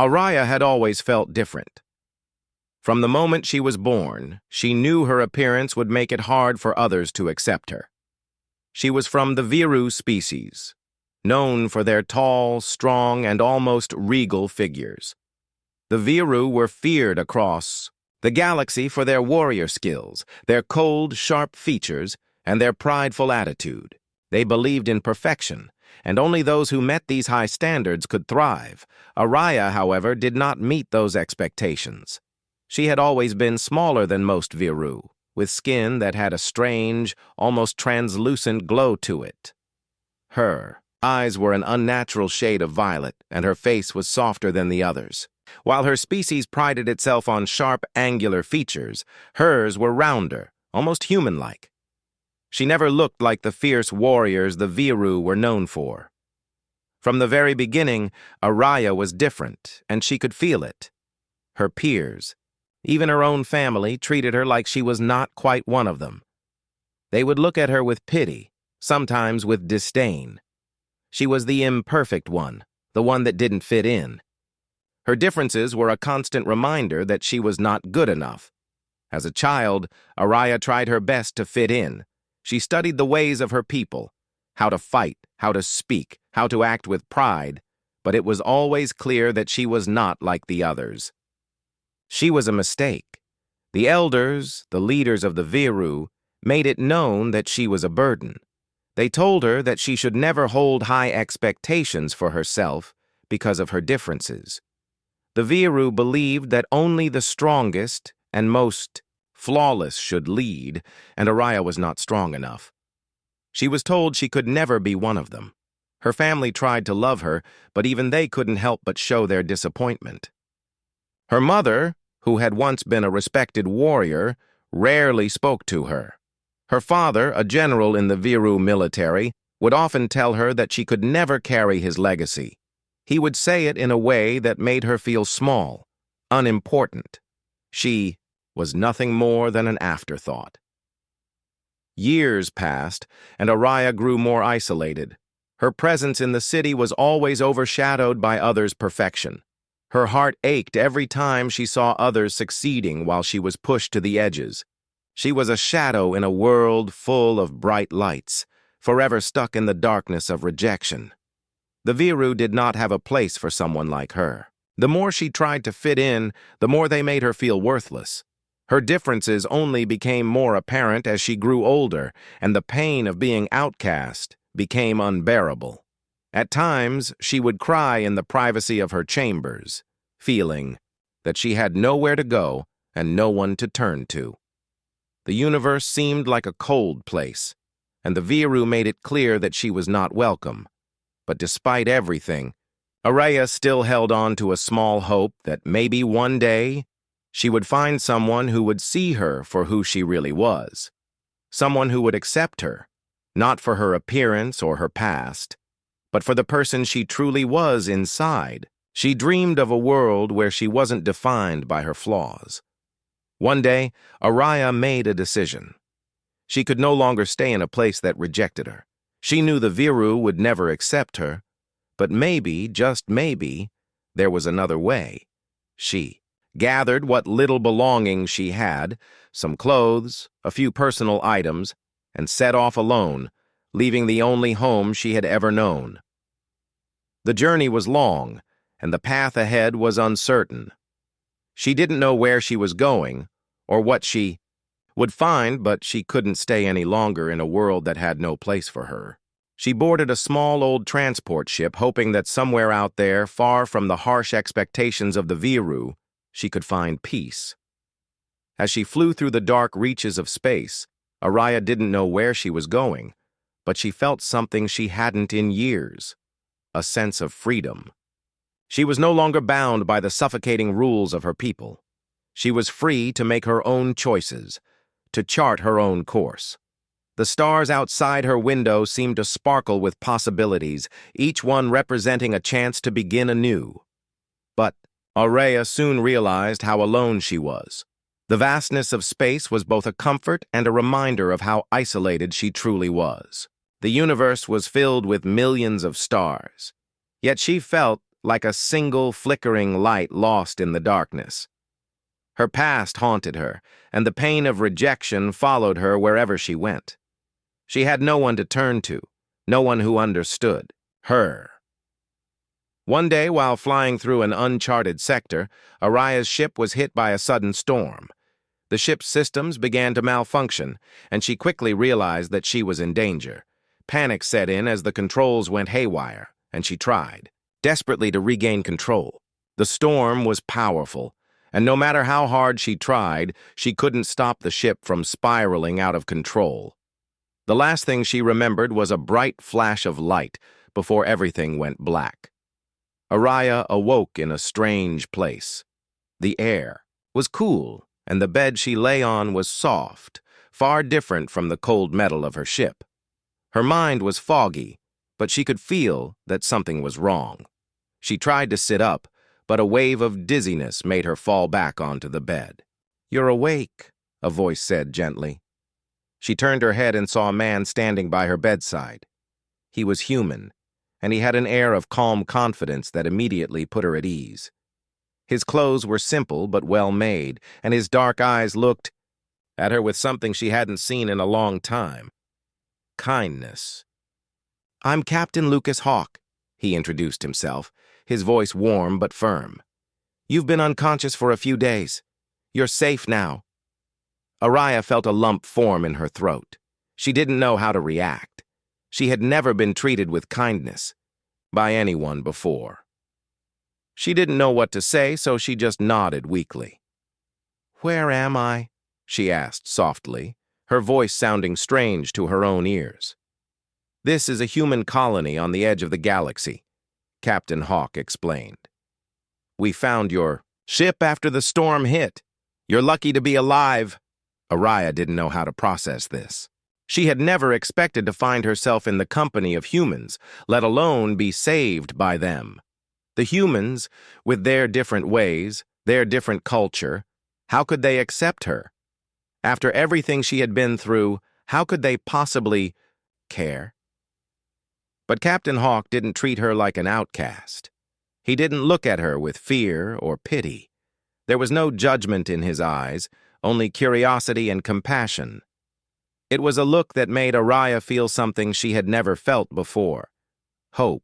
Araya had always felt different. From the moment she was born, she knew her appearance would make it hard for others to accept her. She was from the Viru species, known for their tall, strong, and almost regal figures. The Viru were feared across the galaxy for their warrior skills, their cold, sharp features, and their prideful attitude. They believed in perfection, and only those who met these high standards could thrive. Araya, however, did not meet those expectations. She had always been smaller than most Viru, with skin that had a strange, almost translucent glow to it. Her eyes were an unnatural shade of violet, and her face was softer than the others. While her species prided itself on sharp, angular features, hers were rounder, almost human-like. She never looked like the fierce warriors the Viru were known for. From the very beginning, Araya was different, and she could feel it. Her peers, even her own family, treated her like she was not quite one of them. They would look at her with pity, sometimes with disdain. She was the imperfect one, the one that didn't fit in. Her differences were a constant reminder that she was not good enough. As a child, Araya tried her best to fit in. She studied the ways of her people, how to fight, how to speak, how to act with pride, but it was always clear that she was not like the others. She was a mistake. The elders, the leaders of the Viru, made it known that she was a burden. They told her that she should never hold high expectations for herself because of her differences. The Viru believed that only the strongest and most flawless should lead, and Araya was not strong enough. She was told she could never be one of them. Her family tried to love her, but even they couldn't help but show their disappointment. Her mother, who had once been a respected warrior, rarely spoke to her. Her father, a general in the Viru military, would often tell her that she could never carry his legacy. He would say it in a way that made her feel small, unimportant. She was nothing more than an afterthought. Years passed, and Araya grew more isolated. Her presence in the city was always overshadowed by others' perfection. Her heart ached every time she saw others succeeding while she was pushed to the edges. She was a shadow in a world full of bright lights, forever stuck in the darkness of rejection. The Viru did not have a place for someone like her. The more she tried to fit in, the more they made her feel worthless. Her differences only became more apparent as she grew older, and the pain of being outcast became unbearable. At times, she would cry in the privacy of her chambers, feeling that she had nowhere to go and no one to turn to. The universe seemed like a cold place, and the Viru made it clear that she was not welcome. But despite everything, Araya still held on to a small hope that maybe one day she would find someone who would see her for who she really was. Someone who would accept her, not for her appearance or her past, but for the person she truly was inside. She dreamed of a world where she wasn't defined by her flaws. One day, Araya made a decision. She could no longer stay in a place that rejected her. She knew the Viru would never accept her, but maybe, just maybe, there was another way. She gathered what little belongings she had, some clothes, a few personal items, and set off alone, leaving the only home she had ever known. The journey was long, and the path ahead was uncertain. She didn't know where she was going, or what she would find, but she couldn't stay any longer in a world that had no place for her. She boarded a small old transport ship, hoping that somewhere out there, far from the harsh expectations of the Viru, she could find peace. As she flew through the dark reaches of space, Araya didn't know where she was going, but she felt something she hadn't in years, a sense of freedom. She was no longer bound by the suffocating rules of her people. She was free to make her own choices, to chart her own course. The stars outside her window seemed to sparkle with possibilities, each one representing a chance to begin anew. But Araya soon realized how alone she was. The vastness of space was both a comfort and a reminder of how isolated she truly was. The universe was filled with millions of stars, yet she felt like a single flickering light lost in the darkness. Her past haunted her, and the pain of rejection followed her wherever she went. She had no one to turn to, no one who understood her. One day, while flying through an uncharted sector, Araya's ship was hit by a sudden storm. The ship's systems began to malfunction, and she quickly realized that she was in danger. Panic set in as the controls went haywire, and she tried, desperately to regain control. The storm was powerful, and no matter how hard she tried, she couldn't stop the ship from spiraling out of control. The last thing she remembered was a bright flash of light before everything went black. Araya awoke in a strange place. The air was cool, and the bed she lay on was soft, far different from the cold metal of her ship. Her mind was foggy, but she could feel that something was wrong. She tried to sit up, but a wave of dizziness made her fall back onto the bed. "You're awake," a voice said gently. She turned her head and saw a man standing by her bedside. He was human, and he had an air of calm confidence that immediately put her at ease. His clothes were simple but well made, and his dark eyes looked at her with something she hadn't seen in a long time: kindness. "I'm Captain Lucas Hawk," he introduced himself, his voice warm but firm. "You've been unconscious for a few days. You're safe now." Araya felt a lump form in her throat. She didn't know how to react. She had never been treated with kindness by anyone before. She didn't know what to say, so she just nodded weakly. "Where am I?" she asked softly, her voice sounding strange to her own ears. "This is a human colony on the edge of the galaxy," Captain Hawk explained. "We found your ship after the storm hit. You're lucky to be alive." Araya didn't know how to process this. She had never expected to find herself in the company of humans, let alone be saved by them. The humans, with their different ways, their different culture, how could they accept her? After everything she had been through, how could they possibly care? But Captain Hawk didn't treat her like an outcast. He didn't look at her with fear or pity. There was no judgment in his eyes, only curiosity and compassion. It was a look that made Araya feel something she had never felt before: hope.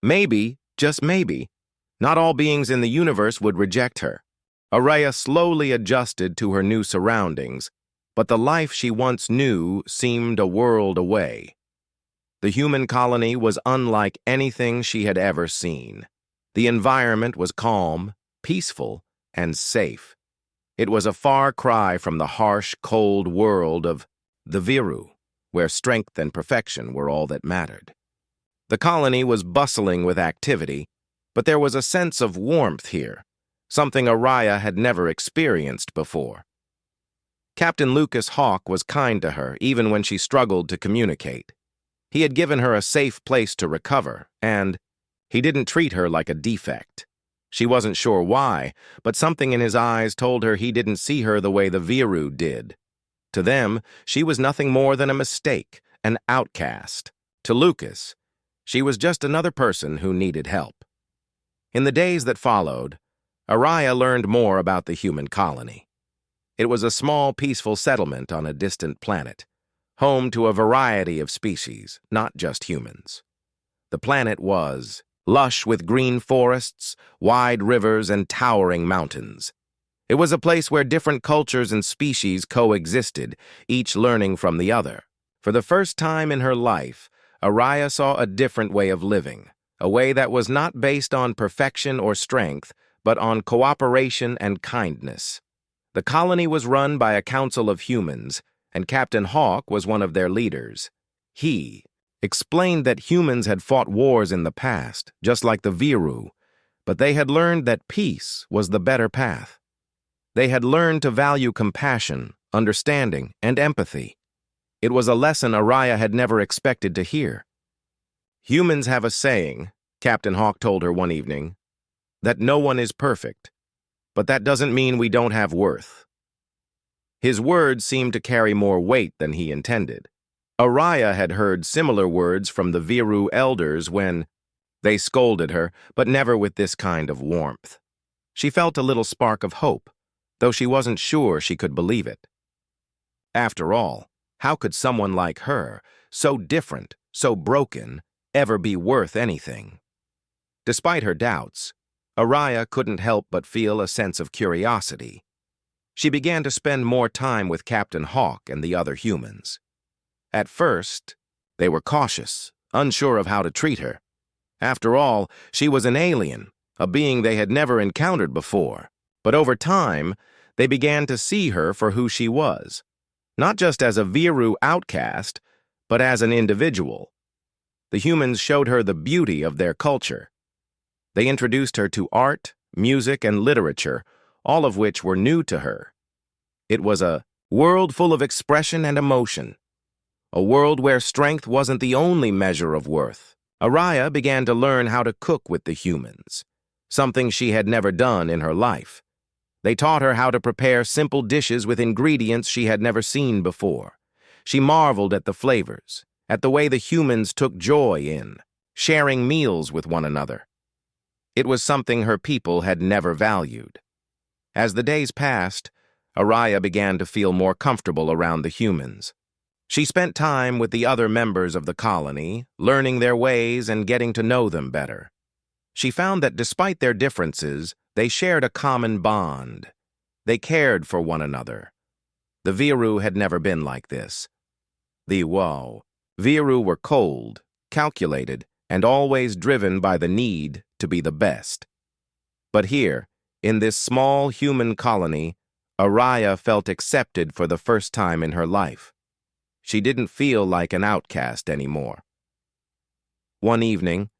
Maybe, just maybe, not all beings in the universe would reject her. Araya slowly adjusted to her new surroundings, but the life she once knew seemed a world away. The human colony was unlike anything she had ever seen. The environment was calm, peaceful, and safe. It was a far cry from the harsh, cold world of the Viru, where strength and perfection were all that mattered. The colony was bustling with activity, but there was a sense of warmth here, something Araya had never experienced before. Captain Lucas Hawk was kind to her, even when she struggled to communicate. He had given her a safe place to recover, and he didn't treat her like a defect. She wasn't sure why, but something in his eyes told her he didn't see her the way the Viru did. To them, she was nothing more than a mistake, an outcast. To Lucas, she was just another person who needed help. In the days that followed, Araya learned more about the human colony. It was a small, peaceful settlement on a distant planet, home to a variety of species, not just humans. The planet was lush with green forests, wide rivers, and towering mountains. It was a place where different cultures and species coexisted, each learning from the other. For the first time in her life, Araya saw a different way of living, a way that was not based on perfection or strength, but on cooperation and kindness. The colony was run by a council of humans, and Captain Hawk was one of their leaders. He explained that humans had fought wars in the past, just like the Viru, but they had learned that peace was the better path. They had learned to value compassion, understanding, and empathy. It was a lesson Araya had never expected to hear. "Humans have a saying," Captain Hawk told her one evening, "that no one is perfect, but that doesn't mean we don't have worth." His words seemed to carry more weight than he intended. Araya had heard similar words from the Viru elders when They scolded her, but never with this kind of warmth. She felt a little spark of hope, though she wasn't sure she could believe it. After all, how could someone like her, so different, so broken, ever be worth anything? Despite her doubts, Araya couldn't help but feel a sense of curiosity. She began to spend more time with Captain Hawk and the other humans. At first, they were cautious, unsure of how to treat her. After all, she was an alien, a being they had never encountered before. But over time, they began to see her for who she was, not just as a Viru outcast, but as an individual. The humans showed her the beauty of their culture. They introduced her to art, music, and literature, all of which were new to her. It was a world full of expression and emotion, a world where strength wasn't the only measure of worth. Araya began to learn how to cook with the humans, something she had never done in her life. They taught her how to prepare simple dishes with ingredients she had never seen before. She marveled at the flavors, at the way the humans took joy in sharing meals with one another. It was something her people had never valued. As the days passed, Araya began to feel more comfortable around the humans. She spent time with the other members of the colony, learning their ways and getting to know them better. She found that despite their differences, they shared a common bond. They cared for one another. The Viru had never been like this. Viru were cold, calculated, and always driven by the need to be the best. But here, in this small human colony, Araya felt accepted for the first time in her life. She didn't feel like an outcast anymore. One evening,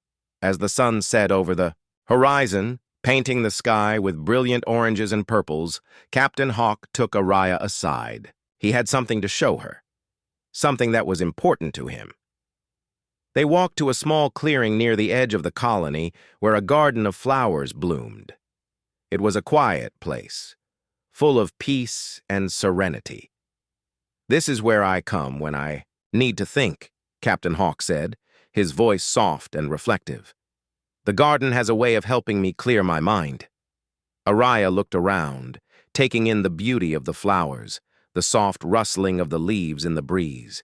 as the sun set over the horizon, painting the sky with brilliant oranges and purples, Captain Hawk took Araya aside. He had something to show her, something that was important to him. They walked to a small clearing near the edge of the colony where a garden of flowers bloomed. It was a quiet place, full of peace and serenity. "This is where I come when I need to think," Captain Hawk said, his voice soft and reflective. "The garden has a way of helping me clear my mind." Araya looked around, taking in the beauty of the flowers, the soft rustling of the leaves in the breeze.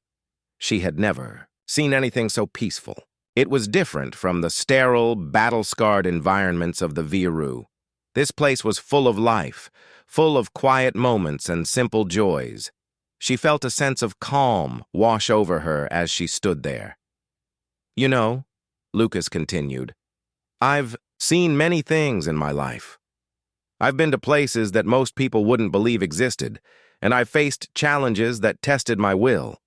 She had never seen anything so peaceful. It was different from the sterile, battle-scarred environments of the Viru. This place was full of life, full of quiet moments and simple joys. She felt a sense of calm wash over her as she stood there. "You know," Lucas continued, "I've seen many things in my life. I've been to places that most people wouldn't believe existed, and I've faced challenges that tested my will.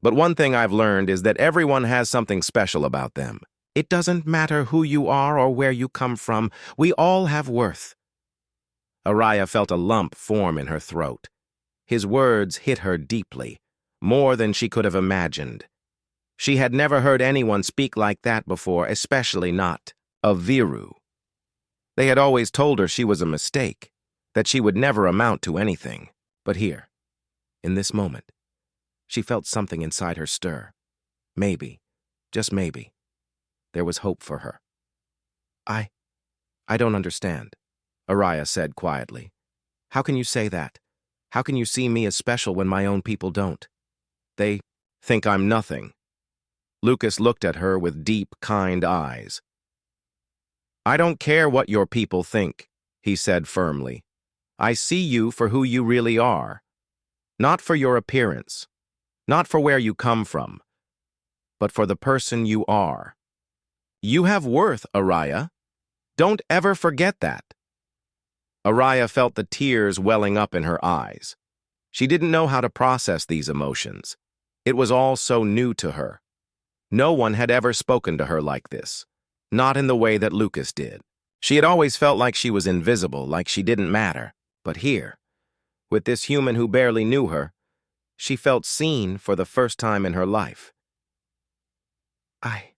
But one thing I've learned is that everyone has something special about them. It doesn't matter who you are or where you come from. We all have worth." Araya felt a lump form in her throat. His words hit her deeply, more than she could have imagined. She had never heard anyone speak like that before, especially not a Viru. They had always told her she was a mistake, that she would never amount to anything. But here, in this moment, she felt something inside her stir. Maybe, just maybe, there was hope for her. I don't understand," Araya said quietly. "How can you say that? How can you see me as special when my own people don't? They think I'm nothing." Lucas looked at her with deep, kind eyes. "I don't care what your people think," he said firmly. "I see you for who you really are. Not for your appearance, not for where you come from, but for the person you are. You have worth, Araya. Don't ever forget that." Araya felt the tears welling up in her eyes. She didn't know how to process these emotions. It was all so new to her. No one had ever spoken to her like this, not in the way that Lucas did. She had always felt like she was invisible, like she didn't matter. But here, with this human who barely knew her, she felt seen for the first time in her life. I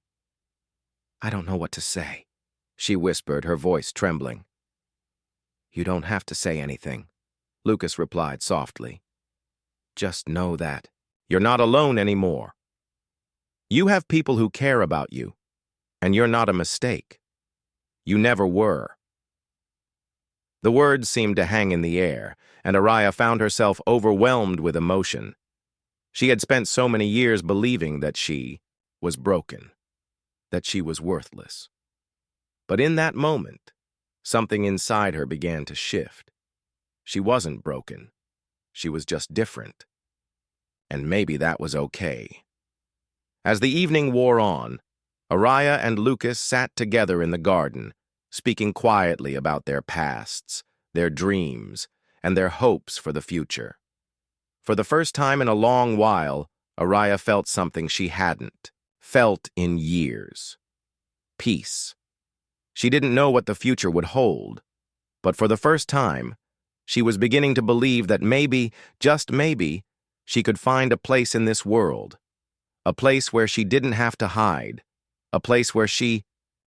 don't know what to say," she whispered, her voice trembling. "You don't have to say anything," Lucas replied softly. "Just know that you're not alone anymore. You have people who care about you. And you're not a mistake. You never were. The words seemed to hang in the air, and Araya found herself overwhelmed with emotion. She had spent so many years believing that she was broken, that she was worthless. But in that moment, something inside her began to shift. She wasn't broken. She was just different. And maybe that was okay. As the evening wore on, Araya and Lucas sat together in the garden, speaking quietly about their pasts, their dreams, and their hopes for the future. For the first time in a long while, Araya felt something she hadn't felt in years. Peace. She didn't know what the future would hold, but for the first time, she was beginning to believe that maybe, just maybe, she could find a place in this world, a place where she didn't have to hide, a place where she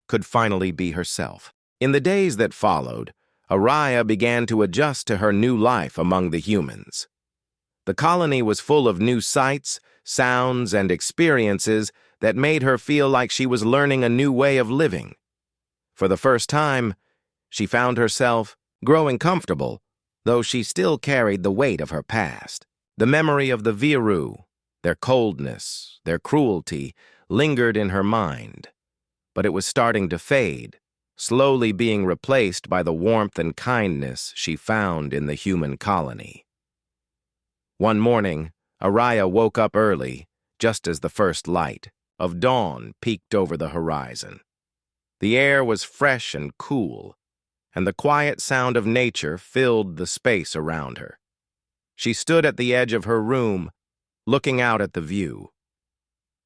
could finally be herself. In the days that followed, Araya began to adjust to her new life among the humans. The colony was full of new sights, sounds, and experiences that made her feel like she was learning a new way of living. For the first time, she found herself growing comfortable, though she still carried the weight of her past. The memory of the Viru, their coldness, their cruelty, lingered in her mind. But it was starting to fade, slowly being replaced by the warmth and kindness she found in the human colony. One morning, Araya woke up early, just as the first light of dawn peeked over the horizon. The air was fresh and cool, and the quiet sound of nature filled the space around her. She stood at the edge of her room, looking out at the view.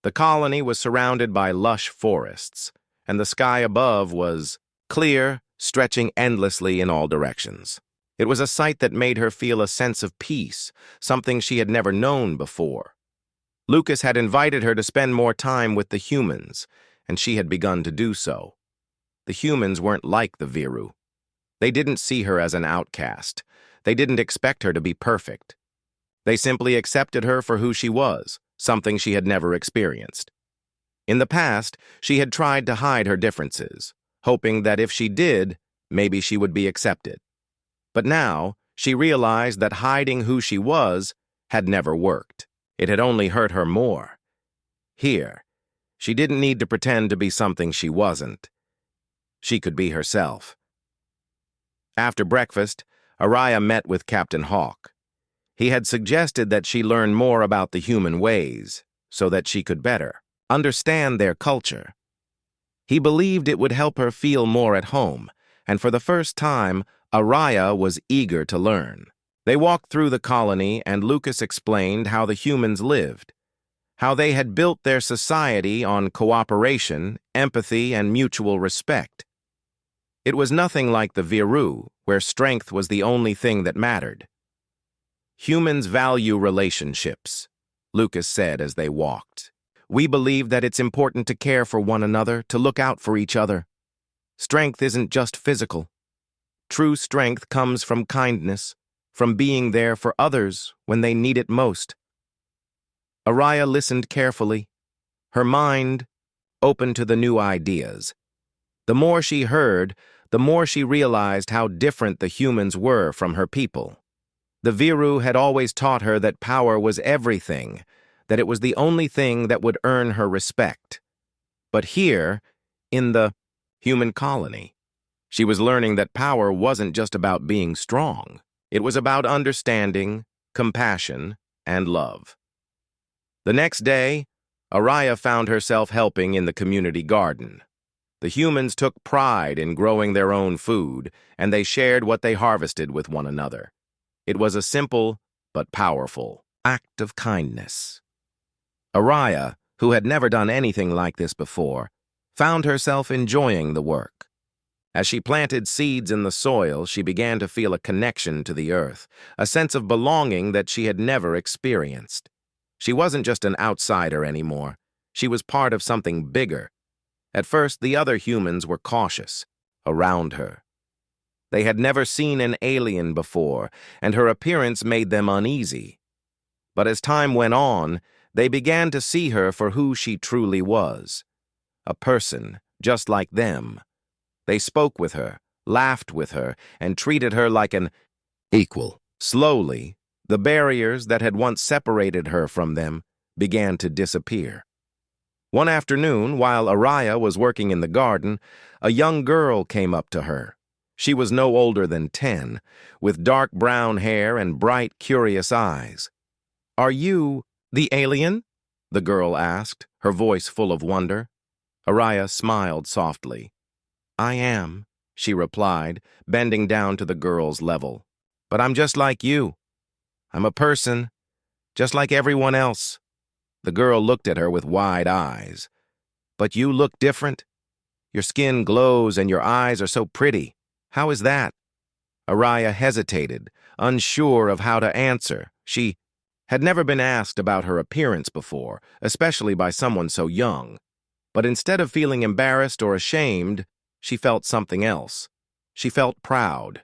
The colony was surrounded by lush forests, and the sky above was clear, stretching endlessly in all directions. It was a sight that made her feel a sense of peace, something she had never known before. Lucas had invited her to spend more time with the humans, and she had begun to do so. The humans weren't like the Viru. They didn't see her as an outcast. They didn't expect her to be perfect. They simply accepted her for who she was, something she had never experienced. In the past, she had tried to hide her differences, hoping that if she did, maybe she would be accepted. But now, she realized that hiding who she was had never worked. It had only hurt her more. Here, she didn't need to pretend to be something she wasn't. She could be herself. After breakfast, Araya met with Captain Hawk. He had suggested that she learn more about the human ways, so that she could better understand their culture. He believed it would help her feel more at home, and for the first time, Araya was eager to learn. They walked through the colony, and Lucas explained how the humans lived, how they had built their society on cooperation, empathy, and mutual respect. It was nothing like the Viru, where strength was the only thing that mattered. Humans value relationships, Lucas said as they walked. We believe that it's important to care for one another, to look out for each other. Strength isn't just physical. True strength comes from kindness, from being there for others when they need it most. Araya listened carefully, her mind open to the new ideas. The more she heard, the more she realized how different the humans were from her people. The Viru had always taught her that power was everything, that it was the only thing that would earn her respect. But here, in the human colony, she was learning that power wasn't just about being strong. It was about understanding, compassion, and love. The next day, Araya found herself helping in the community garden. The humans took pride in growing their own food, and they shared what they harvested with one another. It was a simple but powerful act of kindness. Araya, who had never done anything like this before, found herself enjoying the work. As she planted seeds in the soil, she began to feel a connection to the earth, a sense of belonging that she had never experienced. She wasn't just an outsider anymore. She was part of something bigger. At first, the other humans were cautious around her. They had never seen an alien before, and her appearance made them uneasy. But as time went on, they began to see her for who she truly was, a person just like them. They spoke with her, laughed with her, and treated her like an equal. Slowly, the barriers that had once separated her from them began to disappear. One afternoon, while Araya was working in the garden, a young girl came up to her. She was no older than 10, with dark brown hair and bright, curious eyes. "Are you the alien?" the girl asked, her voice full of wonder. Araya smiled softly. "I am," she replied, bending down to the girl's level. "But I'm just like you. I'm a person, just like everyone else." The girl looked at her with wide eyes. "But you look different. Your skin glows and your eyes are so pretty. How is that?" Araya hesitated, unsure of how to answer. She had never been asked about her appearance before, especially by someone so young. But instead of feeling embarrassed or ashamed, she felt something else. She felt proud.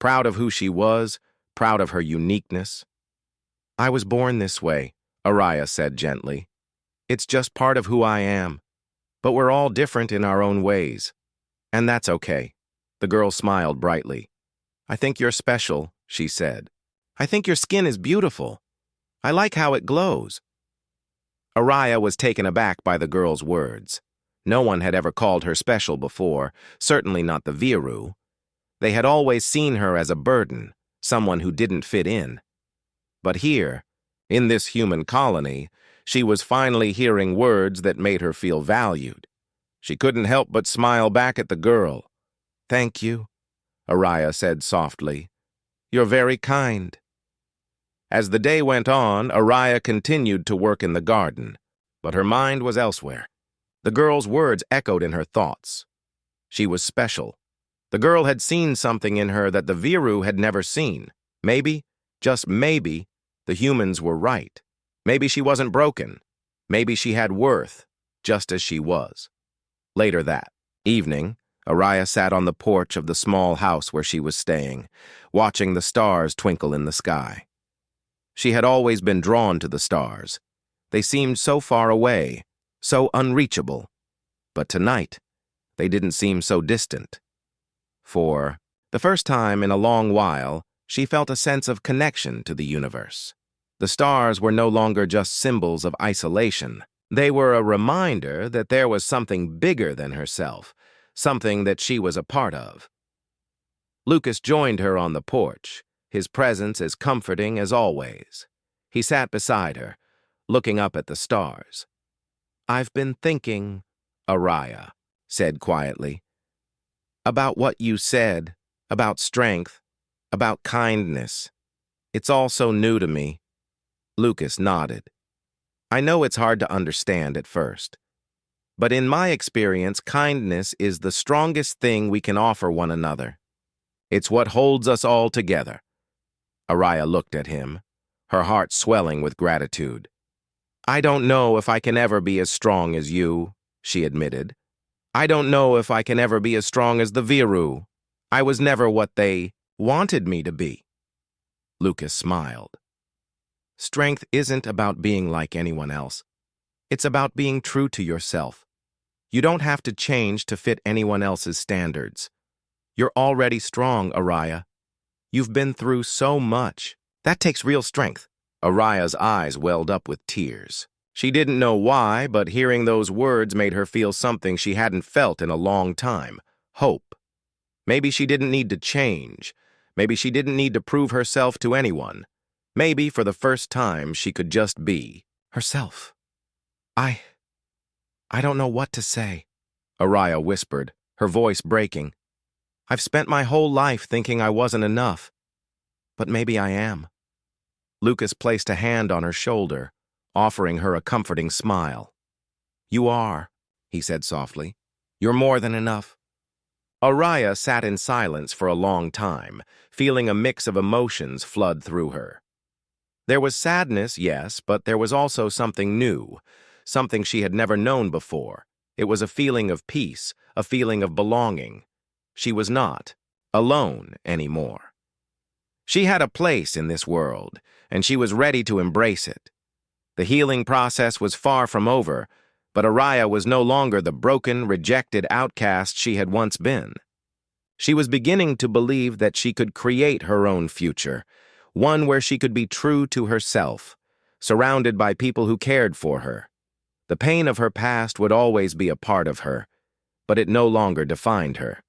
Proud of who she was, proud of her uniqueness. "I was born this way," Araya said gently. "It's just part of who I am. But we're all different in our own ways. And that's okay." The girl smiled brightly. "I think you're special," she said. "I think your skin is beautiful. I like how it glows." Araya was taken aback by the girl's words. No one had ever called her special before, certainly not the Viru. They had always seen her as a burden, someone who didn't fit in. But here, in this human colony, she was finally hearing words that made her feel valued. She couldn't help but smile back at the girl. "Thank you," Araya said softly. "You're very kind." As the day went on, Araya continued to work in the garden, but her mind was elsewhere. The girl's words echoed in her thoughts. She was special. The girl had seen something in her that the Viru had never seen. Maybe, just maybe, the humans were right. Maybe she wasn't broken. Maybe she had worth, just as she was. Later that evening, Araya sat on the porch of the small house where she was staying, watching the stars twinkle in the sky. She had always been drawn to the stars. They seemed so far away, so unreachable. But tonight, they didn't seem so distant. For the first time in a long while, she felt a sense of connection to the universe. The stars were no longer just symbols of isolation. They were a reminder that there was something bigger than herself, something that she was a part of. Lucas joined her on the porch, his presence as comforting as always. He sat beside her, looking up at the stars. "I've been thinking," Araya said quietly, "about what you said, about strength, about kindness. It's all so new to me." Lucas nodded. "I know it's hard to understand at first. But in my experience, kindness is the strongest thing we can offer one another. It's what holds us all together." Araya looked at him, her heart swelling with gratitude. "I don't know if I can ever be as strong as you," she admitted. "I don't know if I can ever be as strong as the Viru. I was never what they wanted me to be." Lucas smiled. "Strength isn't about being like anyone else. It's about being true to yourself. You don't have to change to fit anyone else's standards. You're already strong, Araya. You've been through so much. That takes real strength." Araya's eyes welled up with tears. She didn't know why, but hearing those words made her feel something she hadn't felt in a long time: hope. Maybe she didn't need to change. Maybe she didn't need to prove herself to anyone. Maybe, for the first time, she could just be herself. I don't know what to say," Araya whispered, her voice breaking. "I've spent my whole life thinking I wasn't enough. But maybe I am." Lucas placed a hand on her shoulder, offering her a comforting smile. "You are," he said softly. "You're more than enough." Araya sat in silence for a long time, feeling a mix of emotions flood through her. There was sadness, yes, but there was also something new, something she had never known before. It was a feeling of peace, a feeling of belonging. She was not alone anymore. She had a place in this world, and she was ready to embrace it. The healing process was far from over, But Araya was no longer the broken, rejected outcast she had once been. She was beginning to believe that she could create her own future, one where she could be true to herself, surrounded by people who cared for her. The pain of her past would always be a part of her, but it no longer defined her.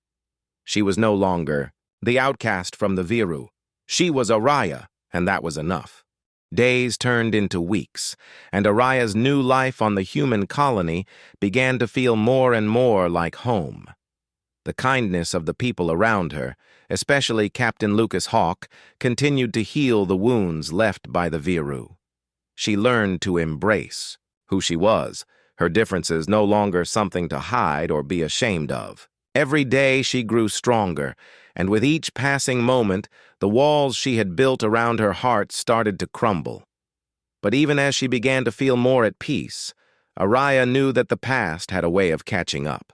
She was no longer the outcast from the Viru. She was Araya, and that was enough. Days turned into weeks, and Araya's new life on the human colony began to feel more and more like home. The kindness of the people around her, especially Captain Lucas Hawk, continued to heal the wounds left by the Viru. She learned to embrace who she was, her differences no longer something to hide or be ashamed of. Every day she grew stronger, and with each passing moment, the walls she had built around her heart started to crumble. But even as she began to feel more at peace, Araya knew that the past had a way of catching up.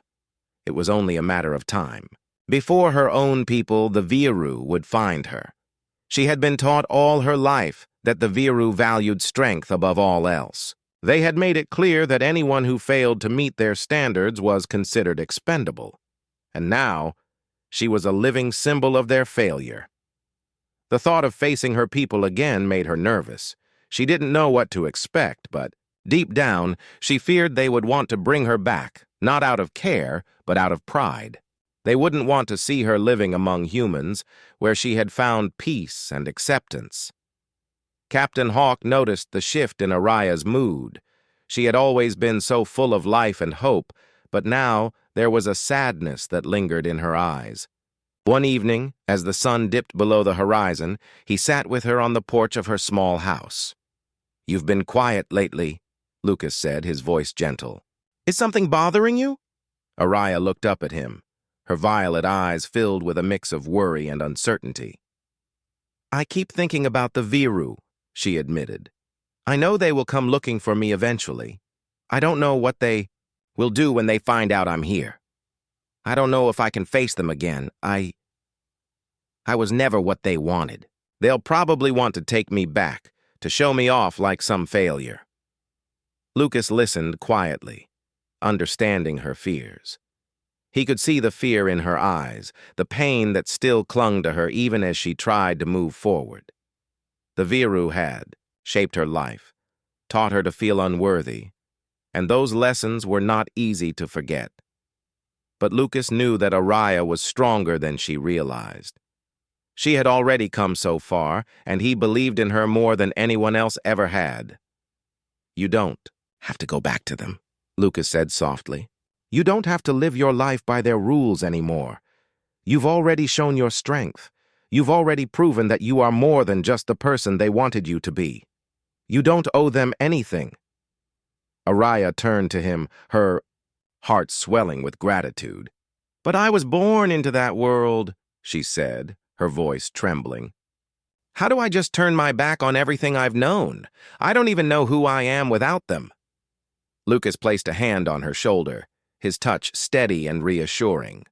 It was only a matter of time. Before her own people, the Viru would find her. She had been taught all her life that the Viru valued strength above all else. They had made it clear that anyone who failed to meet their standards was considered expendable. And now, she was a living symbol of their failure. The thought of facing her people again made her nervous. She didn't know what to expect, but deep down, she feared they would want to bring her back, not out of care, but out of pride. They wouldn't want to see her living among humans, where she had found peace and acceptance. Captain Hawk noticed the shift in Araya's mood. She had always been so full of life and hope, but now there was a sadness that lingered in her eyes. One evening, as the sun dipped below the horizon, he sat with her on the porch of her small house. "You've been quiet lately," Lucas said, his voice gentle. "Is something bothering you?" Araya looked up at him, her violet eyes filled with a mix of worry and uncertainty. "I keep thinking about the Viru," she admitted. "I know they will come looking for me eventually. I don't know what they will do when they find out I'm here. I don't know if I can face them again. I was never what they wanted. They'll probably want to take me back, to show me off like some failure." Lucas listened quietly, understanding her fears. He could see the fear in her eyes, the pain that still clung to her even as she tried to move forward. The Viru had shaped her life, taught her to feel unworthy, and those lessons were not easy to forget. But Lucas knew that Araya was stronger than she realized. She had already come so far, and he believed in her more than anyone else ever had. "You don't have to go back to them," Lucas said softly. "You don't have to live your life by their rules anymore. You've already shown your strength. You've already proven that you are more than just the person they wanted you to be. You don't owe them anything." Araya turned to him, her heart swelling with gratitude. "But I was born into that world," she said, her voice trembling. "How do I just turn my back on everything I've known? I don't even know who I am without them." Lucas placed a hand on her shoulder, his touch steady and reassuring.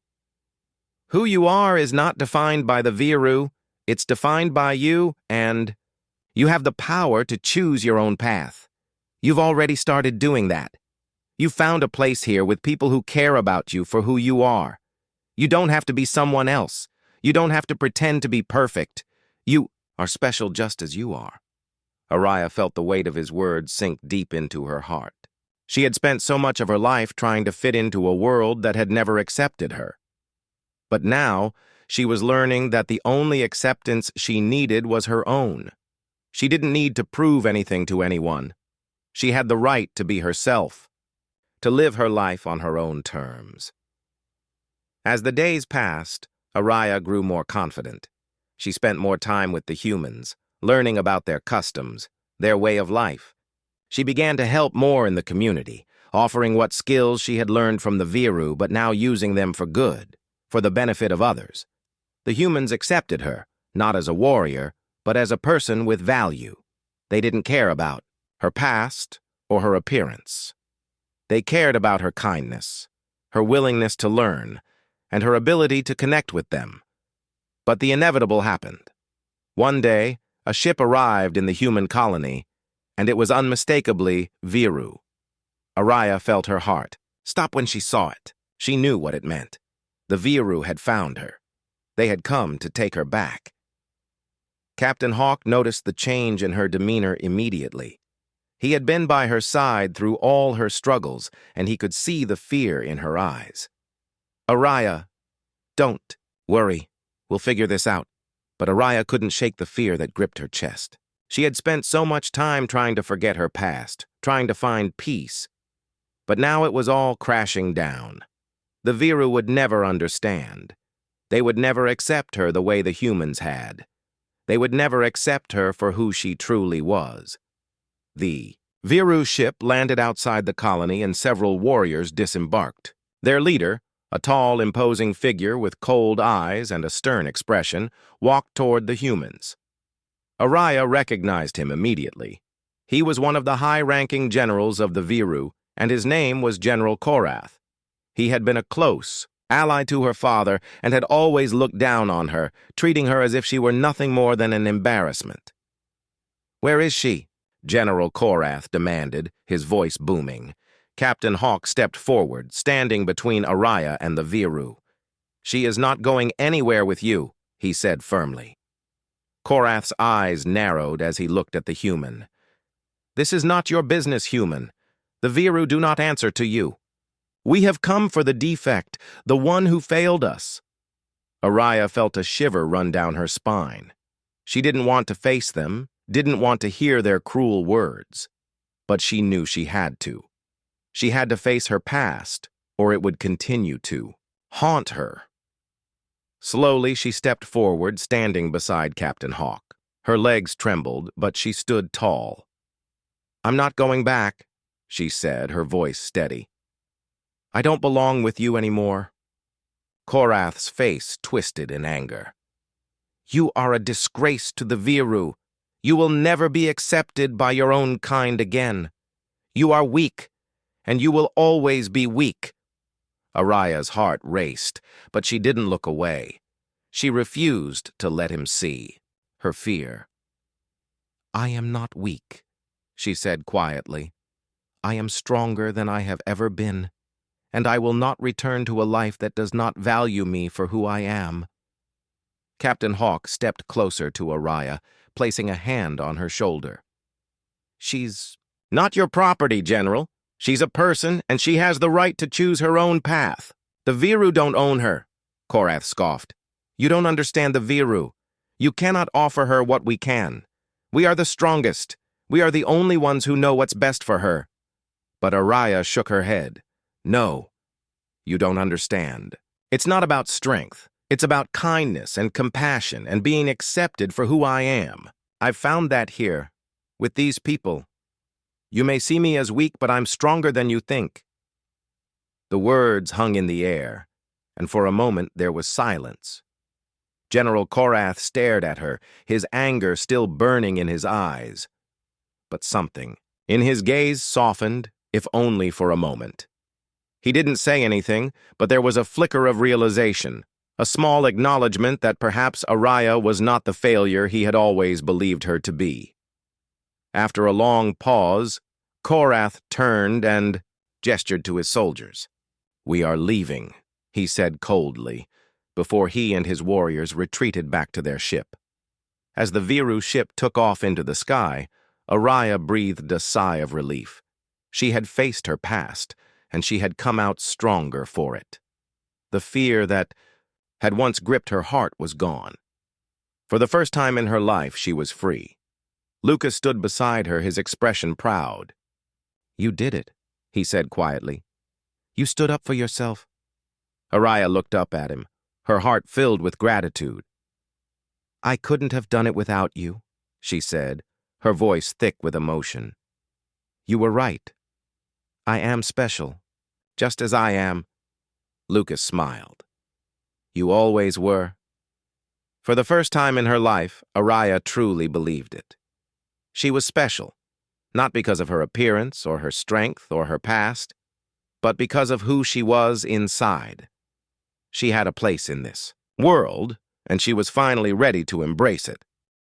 "Who you are is not defined by the Viru. It's defined by you, and you have the power to choose your own path. You've already started doing that. You've found a place here with people who care about you for who you are. You don't have to be someone else. You don't have to pretend to be perfect. You are special just as you are." Araya felt the weight of his words sink deep into her heart. She had spent so much of her life trying to fit into a world that had never accepted her. But now, she was learning that the only acceptance she needed was her own. She didn't need to prove anything to anyone. She had the right to be herself, to live her life on her own terms. As the days passed, Araya grew more confident. She spent more time with the humans, learning about their customs, their way of life. She began to help more in the community, offering what skills she had learned from the Viru, but now using them for good, for the benefit of others. The humans accepted her, not as a warrior, but as a person with value. They didn't care about her past or her appearance. They cared about her kindness, her willingness to learn, and her ability to connect with them. But the inevitable happened. One day, a ship arrived in the human colony, and it was unmistakably Viru. Araya felt her heart stop when she saw it. She knew what it meant. The Viru had found her. They had come to take her back. Captain Hawk noticed the change in her demeanor immediately. He had been by her side through all her struggles, and he could see the fear in her eyes. Araya, don't worry. We'll figure this out. But Araya couldn't shake the fear that gripped her chest. She had spent so much time trying to forget her past, trying to find peace. But now it was all crashing down. The Viru would never understand. They would never accept her the way the humans had. They would never accept her for who she truly was. The Viru ship landed outside the colony and several warriors disembarked. Their leader, a tall, imposing figure with cold eyes and a stern expression, walked toward the humans. Araya recognized him immediately. He was one of the high-ranking generals of the Viru, and his name was General Korath. He had been a close ally to her father and had always looked down on her, treating her as if she were nothing more than an embarrassment. "Where is she?" General Korath demanded, his voice booming. Captain Hawk stepped forward, standing between Araya and the Viru. "She is not going anywhere with you," he said firmly. Korath's eyes narrowed as he looked at the human. "This is not your business, human. The Viru do not answer to you. We have come for the defect, the one who failed us." Araya felt a shiver run down her spine. She didn't want to face them, didn't want to hear their cruel words. But she knew she had to. She had to face her past, or it would continue to haunt her. Slowly, she stepped forward, standing beside Captain Hawk. Her legs trembled, but she stood tall. "I'm not going back," she said, her voice steady. "I don't belong with you anymore." Korath's face twisted in anger. "You are a disgrace to the Viru. You will never be accepted by your own kind again. You are weak, and you will always be weak." Araya's heart raced, but she didn't look away. She refused to let him see her fear. "I am not weak," she said quietly. "I am stronger than I have ever been, and I will not return to a life that does not value me for who I am." Captain Hawk stepped closer to Araya, placing a hand on her shoulder. "She's not your property, General. She's a person, and she has the right to choose her own path. The Viru don't own her," Korath scoffed. "You don't understand the Viru. You cannot offer her what we can. We are the strongest. We are the only ones who know what's best for her." But Araya shook her head. "No, you don't understand. It's not about strength. It's about kindness and compassion and being accepted for who I am. I've found that here, with these people. You may see me as weak, but I'm stronger than you think." The words hung in the air, and for a moment there was silence. General Korath stared at her, his anger still burning in his eyes. But something in his gaze softened, if only for a moment. He didn't say anything, but there was a flicker of realization, a small acknowledgement that perhaps Araya was not the failure he had always believed her to be. After a long pause, Korath turned and gestured to his soldiers. "We are leaving," he said coldly, before he and his warriors retreated back to their ship. As the Viru ship took off into the sky, Araya breathed a sigh of relief. She had faced her past, and she had come out stronger for it. The fear that had once gripped her heart was gone. For the first time in her life, she was free. Lucas stood beside her, his expression proud. "You did it," he said quietly. "You stood up for yourself." Araya looked up at him, her heart filled with gratitude. "I couldn't have done it without you," she said, her voice thick with emotion. "You were right. I am special, just as I am." Lucas smiled. "You always were." For the first time in her life, Araya truly believed it. She was special, not because of her appearance or her strength or her past, but because of who she was inside. She had a place in this world, and she was finally ready to embrace it.